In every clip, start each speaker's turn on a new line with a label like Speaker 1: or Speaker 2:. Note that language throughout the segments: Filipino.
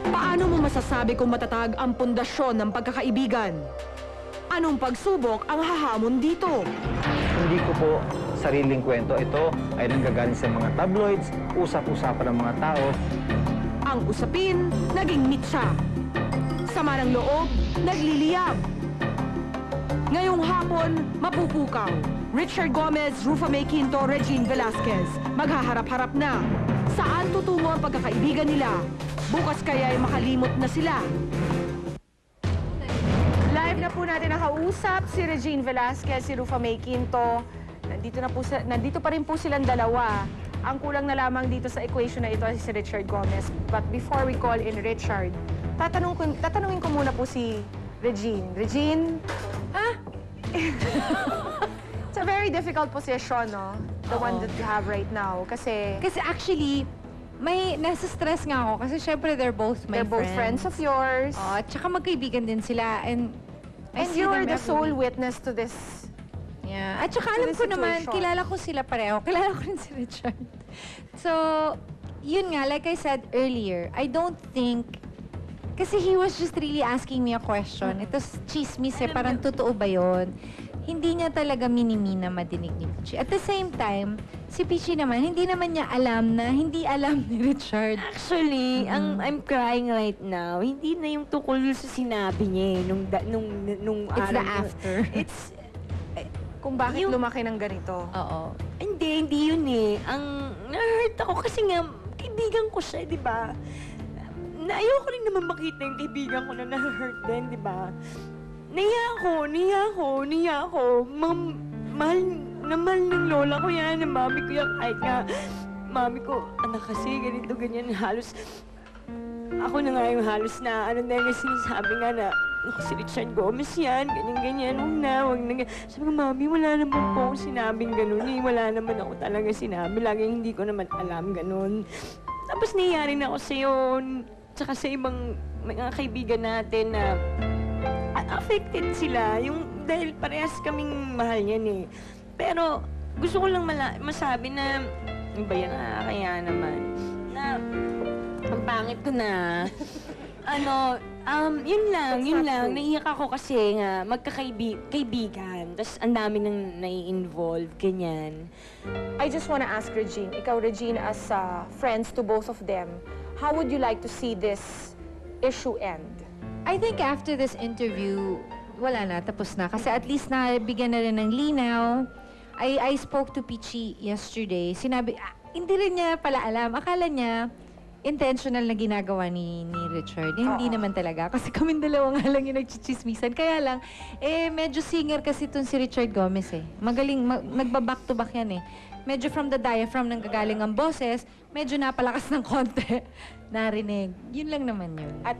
Speaker 1: Paano mo masasabi kung matatag ang pundasyon ng pagkakaibigan? Anong pagsubok ang hahamon dito?
Speaker 2: Hindi ko po sariling kwento. Ito ay nanggagaling sa mga tabloids, usap-usapan ng mga tao.
Speaker 1: Ang usapin, naging mitsa. Sama ng loob, nagliliyab. Ngayong hapon, mapupukaw. Richard Gomez, Rufa May Quinto, Regine Velasquez. Maghaharap-harap na. Saan tutungo ang pagkakaibigan nila? Bukas kaya ay makalimot na sila. Live na po natin nakausap si Regine Velasquez, si Rufa May Quinto. Nandito pa rin po silang dalawa. Ang kulang na lamang dito sa equation na ito ay si Richard Gomez. But before we call in Richard, tatanungin ko muna po si Regine. Regine? Ha? It's a very difficult position, no? The one that you have right now. Kasi
Speaker 3: actually, nasa stress nga ako. Kasi syempre, they're both my friends.
Speaker 1: They're both friends of yours.
Speaker 3: Oh, at saka magkaibigan din sila. And
Speaker 1: you are the sole witness to this.
Speaker 3: Yeah. At saka alam ko naman, kilala ko sila pareho. Kilala ko rin si Richard. So, yun nga, like I said earlier, I don't think, kasi he was just really asking me a question. Ito chismis eh, parang totoo ba yun? Hindi niya talaga minimina madinig ni Pichi. At the same time, si Pichi naman, hindi naman niya alam na hindi alam ni Richard.
Speaker 4: Actually, I'm crying right now. Hindi na yung tungkol sa sinabi niya eh, nung
Speaker 3: It's
Speaker 4: araw.
Speaker 3: the after.
Speaker 4: It's,
Speaker 1: Kung bakit lumaki ng ganito.
Speaker 3: Oo.
Speaker 4: hindi yun eh. Ang na-hurt ako kasi nga, kaibigan ko siya, di ba? Ayoko rin naman makita yung kaibigan ko na na-hurt din, di ba? Niya ako. Mahal ng lola ko yan, ng mami ko yan. Kahit nga, mami ko, anak kasi, ganito, ganyan, halos. Ako na nga yung halos na, dahil sinasabi nga na, ako si Richard Gomez yan, ganyan, huwag na. Sabi ko, mami, wala naman po akong sinabing ganun eh. Wala naman ako talaga sinabi. Laging hindi ko naman alam ganun. Tapos nangyayari na ako sa'yo, tsaka sa ibang mga kaibigan natin na affected sila. Dahil parehas kaming mahal yan eh. Pero gusto ko lang masabi na, ba yan, kaya naman, na ang pangit ko na. Yun lang. Naiyak ako kasi nga, magkakaibigan. Tapos ang dami nang nai-involve, ganyan.
Speaker 1: I just wanna ask Regine, ikaw Regine, as friends to both of them, how would you like to see this issue end?
Speaker 3: I think after this interview, wala na, tapos na. Kasi at least nabigyan na rin ng linaw. I spoke to Pichi yesterday. Sinabi, hindi rin niya pala alam. Akala niya, intentional na ginagawa ni Richard. Hindi naman talaga. Kasi kaming dalawa nga lang yung nagchichismisan. Kaya lang, medyo singer kasi itong si Richard Gomez eh. Magaling, nagba-back to back yan eh. Medyo from the diaphragm nang gagaling ang boses, medyo napalakas ng konti. Narinig. Yun lang naman yun.
Speaker 1: At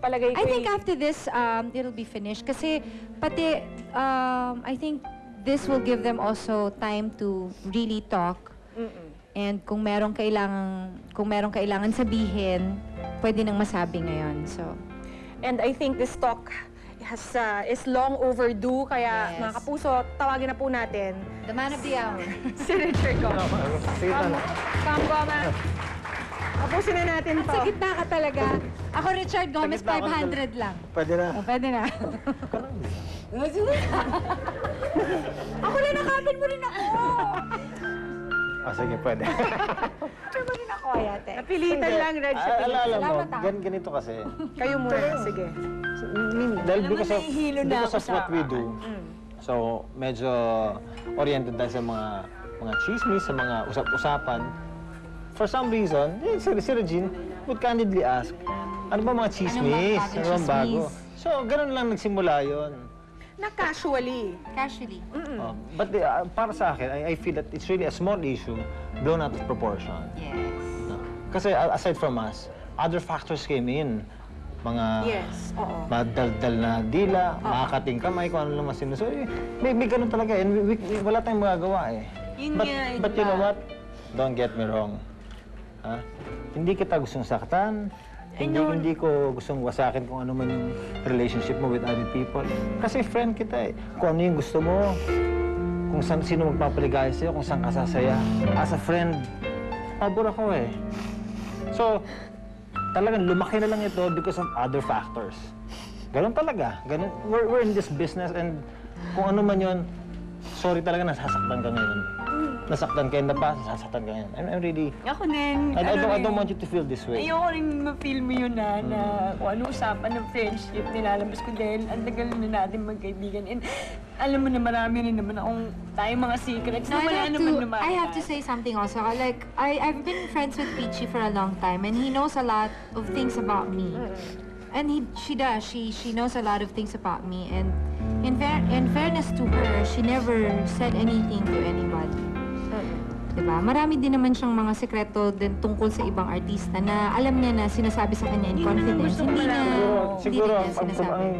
Speaker 1: palagay ko
Speaker 3: I think after this, it'll be finished. Kasi pati, I think this will give them also time to really talk. And kung merong kailangan sabihin, pwede nang masabi ngayon. So,
Speaker 1: and I think this talk is long overdue, kaya
Speaker 3: Yes.
Speaker 1: mga kapuso, tawagin na po natin
Speaker 3: the man of the hour.
Speaker 1: si Richard Gomez. Come, Gomez. Tapusin na natin to.
Speaker 3: Sa gitna ka talaga. Ako, Richard Gomez, 500 lang.
Speaker 2: Pwede na.
Speaker 3: Oh, pwede na. Ako na, nakapin mo rin ako.
Speaker 2: Sige, pwede.
Speaker 3: Picture mo rin ako, ayate.
Speaker 1: Napilitan lang, Reg.
Speaker 2: Alam mo,
Speaker 3: Salamat,
Speaker 2: ganito kasi.
Speaker 1: Kayo muna, sige.
Speaker 2: Dahil
Speaker 4: Alam mo,
Speaker 2: because
Speaker 4: nahihilo na
Speaker 2: of
Speaker 4: ako
Speaker 2: what we
Speaker 4: sa-
Speaker 2: do, so medyo oriented tayo sa mga chismis, sa mga usap-usapan. For some reason, si Regine would candidly ask, ano ba mga chismis? Ano bang bago? So, ganun lang nagsimula yon.
Speaker 1: Na casually.
Speaker 3: Casually.
Speaker 2: But para sa akin, I feel that it's really a small issue blown out of proportion.
Speaker 3: Yes.
Speaker 2: Kasi aside from us, other factors came in. Mga
Speaker 1: Yes, oo.
Speaker 2: madaldal na dila, makakating kamay, kung ano naman sinuso. May ganun talaga. And wala tayong magagawa eh.
Speaker 4: Yun
Speaker 2: But
Speaker 4: nga,
Speaker 2: you know what? Don't get me wrong. Ha? Hindi kita gustong saktan. Hindi ko gustong wasakin kung ano man yung relationship mo with other people. Kasi friend kita eh. Kung ano yung gusto mo, kung sino magpapaligaya sa'yo, kung saan ka sasaya. As a friend, pabor ako eh. So, talagang lumaki na lang ito because of other factors. Ganon talaga. Ganon. We're in this business and kung ano man yun, sorry talaga nasasaktan ka ngayon. Nasaktan ka in the past, nasasaktan ka ngayon. I'm really...
Speaker 4: Ako din.
Speaker 2: I don't want you to feel this way.
Speaker 4: Ayoko rin ma-feel mo yun na kung ano usapan ng friendship, nilalabas ko dahil ang tagal na natin magkaibigan. And alam mo na marami rin naman akong tayong mga secrets na wala naman naman.
Speaker 3: I have to say something also. Like, I've been friends with Peachy for a long time and he knows a lot of things about me. And she does. She knows a lot of things about me. And in fairness to her, she never said anything to anybody. Diba? Marami din naman siyang mga sekreto din tungkol sa ibang artista na alam niya na sinasabi sa kanya in confidence. Hindi niya
Speaker 2: Siguro,
Speaker 3: niya sinasabi.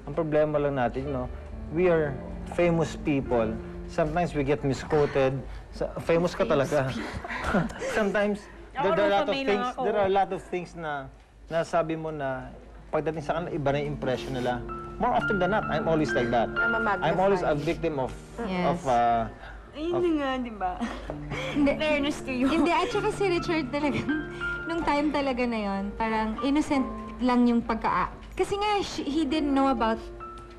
Speaker 2: ang problema lang natin, no? We are famous people. Sometimes we get misquoted. Famous ka talaga. Sometimes, there are a lot of things na nasabi mo na pagdating sa kanila, iba na yung impression nila. More often than not, I'm always like that. I'm always a victim of
Speaker 3: Yes.
Speaker 4: Ayun na nga, di ba?
Speaker 3: Hindi.
Speaker 4: Fairness to you.
Speaker 3: Hindi, at saka si Richard talaga, nung time talaga na yon, parang innocent lang yung Kasi nga, he didn't know about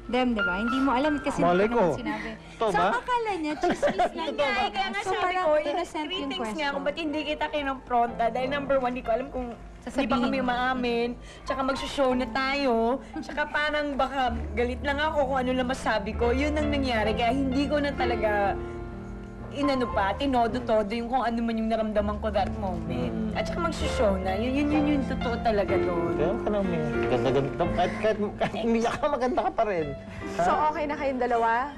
Speaker 3: them, di ba? Hindi mo alam kasi
Speaker 2: Malay
Speaker 3: hindi ko
Speaker 2: ko.
Speaker 3: naman sinabi.
Speaker 2: Totoo
Speaker 3: So,
Speaker 2: ba?
Speaker 3: akala niya, chismis lang niya.
Speaker 4: Kaya nga
Speaker 3: So,
Speaker 4: sabi
Speaker 3: parang
Speaker 4: ko,
Speaker 3: innocent
Speaker 4: three
Speaker 3: yung
Speaker 4: things nga
Speaker 3: question.
Speaker 4: kung ba't hindi kita kinompronta. Dahil number one, di ko alam kung hindi pa
Speaker 3: Sasabihin
Speaker 4: kami
Speaker 3: mo.
Speaker 4: maamin. Tsaka magsushow na tayo. Tsaka parang baka galit lang ako kung ano lang masabi ko. Yun ang nangyari. Kaya hindi ko na talaga tinodo-todo yung kung ano man yung naramdaman ko that moment. At saka magsushow na. Yun yung totoo talaga doon.
Speaker 2: Kaya ka na, may ganda-ganda. Kahit umiyak ka, maganda ka pa rin.
Speaker 5: So, okay na kayong dalawa?